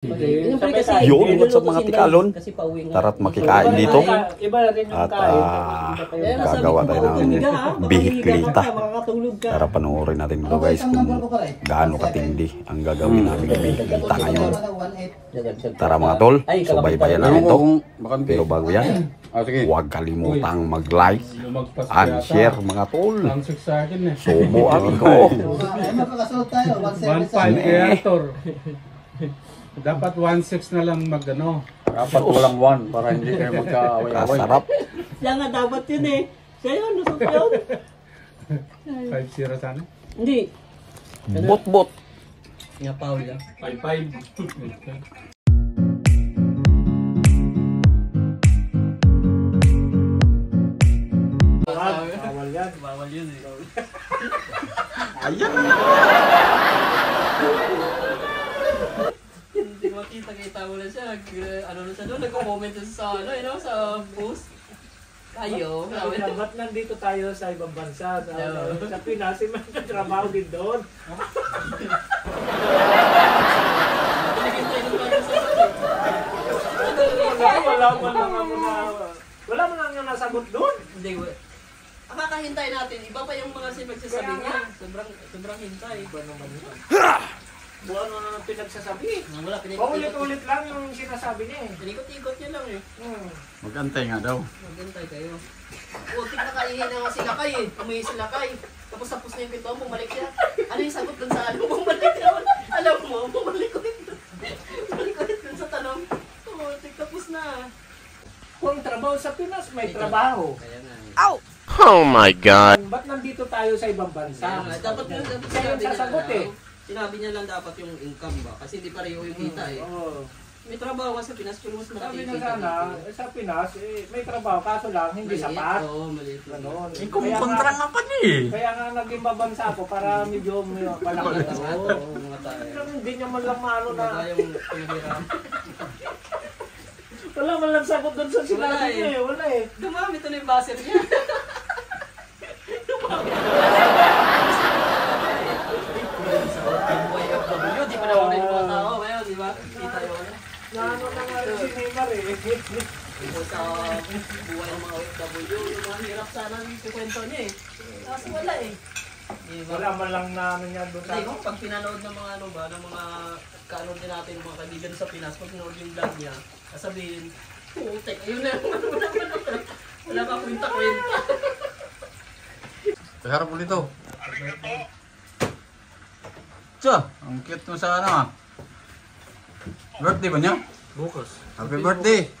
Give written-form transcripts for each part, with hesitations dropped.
Yun, what's up mga tikalon? Tara't makikain dito. At gagawa tayo ng bihiklita. Tara panoorin natin ito guys kung gaano katindi ang gagawin namin ng bihiklita ngayon. Tara mga tol, subaybayan natin ito. Pero bago yan, huwag kalimutang mag-like and share mga tol. Subuan ko. 1.5 creator. Dapat 1.6 na lang magano. Dapat walang 1 para hindi kayo magkaaway-away. Kasarap. Siya nga dapat yun eh. Siya yun, nusok yun. 5-0 sana? Hindi. Bot-bot. Nga Paul yan. 5-5. Bawal yan. Bawal yun eh. Ayan. Hindi makita mo na siya. Ano na siya doon, nag-comment sa ano, you know, sa post. Kayo. Ba't nandito tayo sa ibang bansa? Sa Pinas, may trabaho din doon. Wala mo lang yung nasagot doon. Hindi, kakahintay natin. Iba pa yung mga pinagsasabi niya. Sobrang hintay. Iba naman yun. Buwan mo na ng pinagsasabi. Wala, Paulit-ulit lang yung sinasabi niya eh. Pinikot-ikot niya lang eh. Magantay nga daw. Maghintay kayo. Huwag nakahihin na sila kay eh. Amoy sila kay. Tapos na yung pinto, bumalik siya. Ano yung sagot dun sa ano? Bumalik siya. Alam mo, bumalik ulit dun. Bumalik ulit dun sa tanong. Tapos na. Kung trabaho sa Pinas, may trabaho. Kaya nga. Oh my God! Ba't nandito tayo sa ibang bansa? Dapat yung Siya yung sasagot eh. Sinabi niya lang dapat yung income ba? Kasi hindi pareho yung kita eh. May trabaho ka sa Pinas, pero mas Sabi malaki na yung kita sana, dito. sa Pinas, may trabaho, kaso lang, hindi sapat. Oo, maliit. Ganon. Kumukontra nga pa niya eh. Kaya nga naging babansa ako para medyo malaki na ako. Oo, mga tayo. Hindi niya man lang maano na. Wala yung panghiram. Wala man lang sagot doon sa sinabi niya eh. Wala eh. Dumamit na yung buzzer niya. OFW, di pa naman yung mga tao ngayon, di ba? Kita yun. Naano na nga rin si Neymar eh. Tungkol sa buhay ng mga OFW, yung mga hirap sana yung kwento niya eh. Kasi wala eh. Diba? Wala man lang na ano niya doon sa Hindi, ano. pag pinanood ng mga ano ba, ng mga kaano din natin, mga kaibigan sa Pinas, pag pinanood yung vlog niya, sasabihin, putek, ayun na, wala ka kwenta-kwenta. Paharap ulit ito. Tiyo, ang cute mo sa ano ah. Birthday ba niya? Bukas. Happy birthday!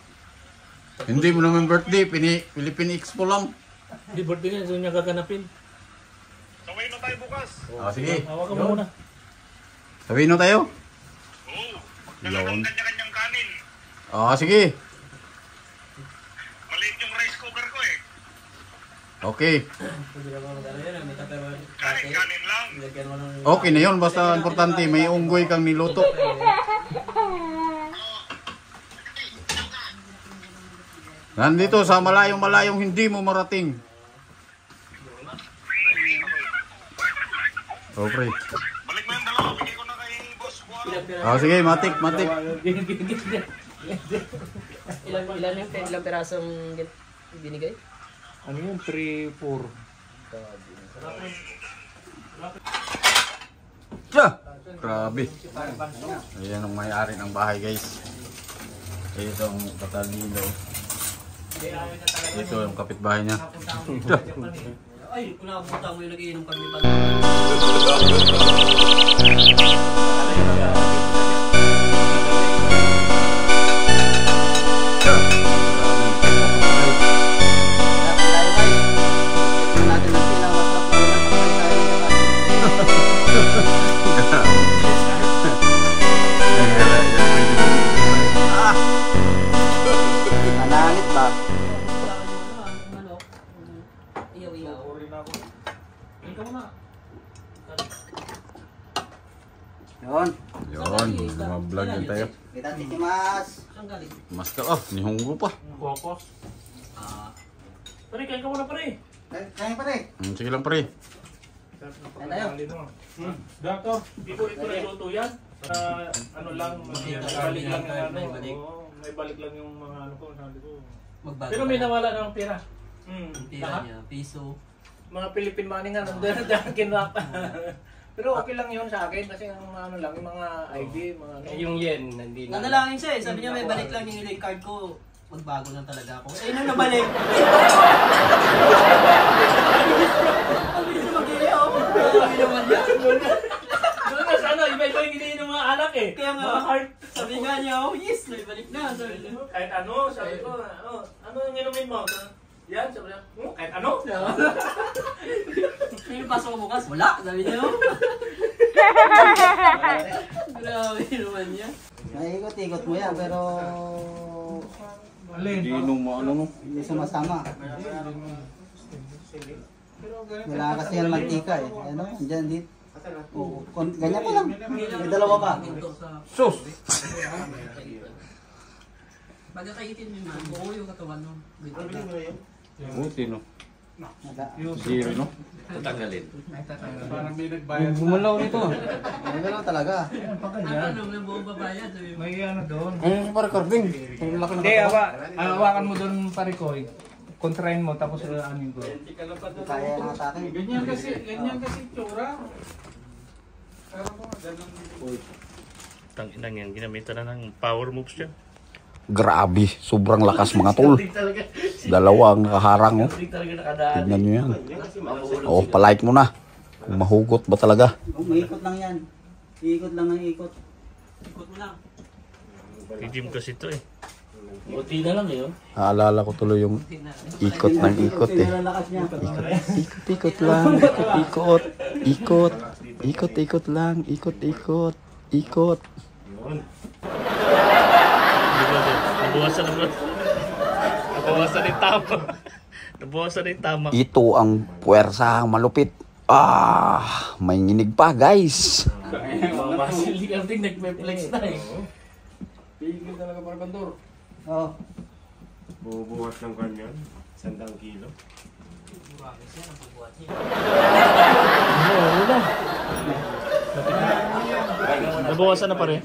Hindi mo naman birthday, Philippine Expo lang. Di birthday niya, doon niya gaganapin. Saway na tayo bukas. Sige. Hawakan mo muna. Sabihin na tayo? Oo. Talagang kanya-kanyang kanin. Sige. Maliit yung rice cooker ko eh. Okay. Kanin lang. Okay na yun, basta importante, may unggoy kang niluto. Nandito sa malayong hindi mo marating. Pre. Balik mo yung dalawa. Bigay ko na kay Boss Buaro. Sige, matik. Ilang perasong binigay? Ano yun? 3, 4. Tiyo! Grabe. Ayan ang may-ari ng bahay guys. Ito ang katalino. Ito yung kapitbahay niya. Ay, kung nakapunta mo yung nag-iinom kami ba? Nanangit ba? Iyaw-iyaw. Yun, vlog din tayo. Saan galing? Master, nihunggo pa. Kokos. Pare, kain ka muna pare. Sige lang pre. Doctor, di ko ito naluto yan. Ano lang, may balik lang yung ano. Oo, may balik lang yung mga ano ko, sabi ko. Pero may nawala ng pera. Pera niya, piso. Mga Philippine money nga, nandun na kinuha pa. Pero okay lang yun sa akin kasi ang mga ano lang, yung mga ID, mga ano. Yung yen, hindi na. Nanalangin siya eh, sabi niya may balik lang yung card ko. Magbago lang talaga ako. Eh, nung nabalik. Ang bilis na mag-iiyaw. Ang naman yan. Doon nga sana, iba-iba yung hinihin ng mga anak eh. Kaya nga, Mga heart. sabi nga niya, oh yes, may balik na. Sabi niya. Kahit ano, sabi ko, ano yung inumin mo? Yan, sabi niya, kahit ano? May pasok ko bukas, wala. Sabi niya, oh. Grabe naman niya. Naikot-ikot mo yan, pero Hindi ano no. hindi sumasama. Wala kasi yan mantika eh. Ano? Diyan dito. Oo. Ganyan pa lang. May dalawa pa. Sus! Pagkakaitin niyo man, buo yung katawan mo. Buti no. Zero no. Tatanggalin. Parang may nagbayad. Gumalaw nito. Ay, gano'n talaga. Ano nung buong babayad, sabi mo. May ano doon. Ano para recording? Hindi, hawakan mo doon parikoy. Kontrain mo, tapos anin ko. Kaya ng atake. Ganyan kasi tsura. Pero mo, ganun. Tanginang yan, ginamitan na ng power moves siya. Grabe, sobrang lakas mga tol. Dalawang nakaharang oh. Tignan nyo yan. Oh, palike mo na. Kung mahugot ba talaga? Umiikot lang yan. Iikot lang ng ikot. Ikot mo lang. Gym kasi ito eh. Buti na lang yun. Naalala ko tuloy yung ikot ng ikot eh. Lakas niya. Ikot lang, ikot, ikot, ikot lang, ikot. Nabawasan na bro. Nabawasan yung tama. Nabawasan yung tama. Ito ang puwersahang malupit. May nginig pa guys. Mamasil di ka rin nagme-flex na eh. Pigil talaga para bandor. Oo. Bubuhat ng ganyan. 100 kilo. Grabe siya, nabubuhat niya. Nabawasan na pare.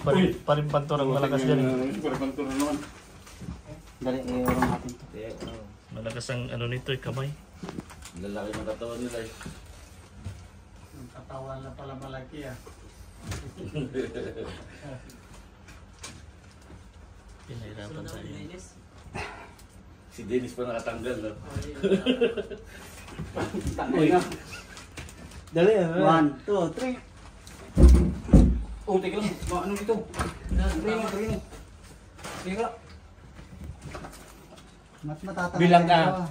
Parin panturang malakas dyan eh. Para bandor naman. Dali, iurong natin to. Malakas ang ano nito eh, kamay. Lalaki ng katawan nila eh. Ang katawan na pala malaki ah. Pinahirapan tayo. Si Dennis pa nakatanggal no? Dali, 1, 2, 3. Oh, teka lang. Ano dito? Training. Teka. Mas matatanggal. Bilang ka.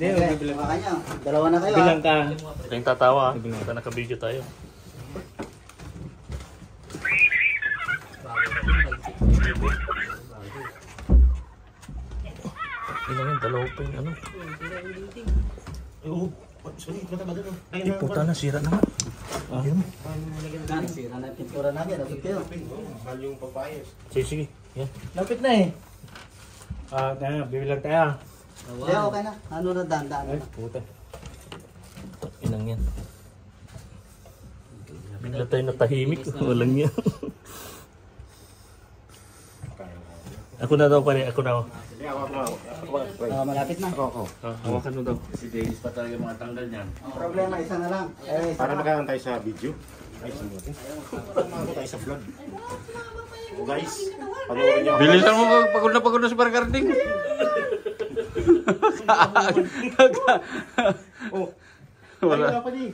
Hindi, bilang ka niya. Dalawa na kayo. Bilang ka. Ito yung tatawa. Baka nakabideo tayo. Ilan yun? Dalawa pa yung ano? Oo. Ay, puta na. Sira na nga. Ayun. Sira na yung pintura namin. Dapat kayo. Balyong papayas. Sige. Yan. Lapit na eh. Bibilang tayo. Hindi, okay na. Ano na, daan na. Puta. Inang yan. Bigla tayo natahimik. Walang yan. Ako na daw pare. Ako na. Malapit na. Hawakan mo daw. Si Dennis pa talaga mga tanggal niyan. Problema, isa na lang. Para magkaroon tayo sa video. Ay, sumuti. Para tayo sa vlog. O guys, panoorin niyo. Bilisan mo, pagod na si Bargarding. Wala. Wala pa di.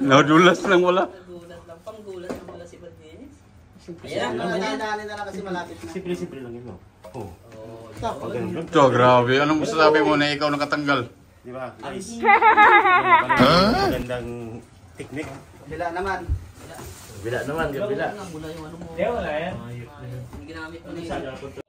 Nadulas lang wala. Nagulat lang, panggulat na wala si Badines. Ayan, daanin na lang kasi malapit na. Simple lang yun, no? Oh. Pag ganun lang. Ito, grabe. Anong masasabi mo na ikaw nakatanggal? Di ba, guys? Magandang technique. Bila naman. Kabila naman, kabila. Wala yung ano mo. Hindi, wala yan. Ginamit mo na yun.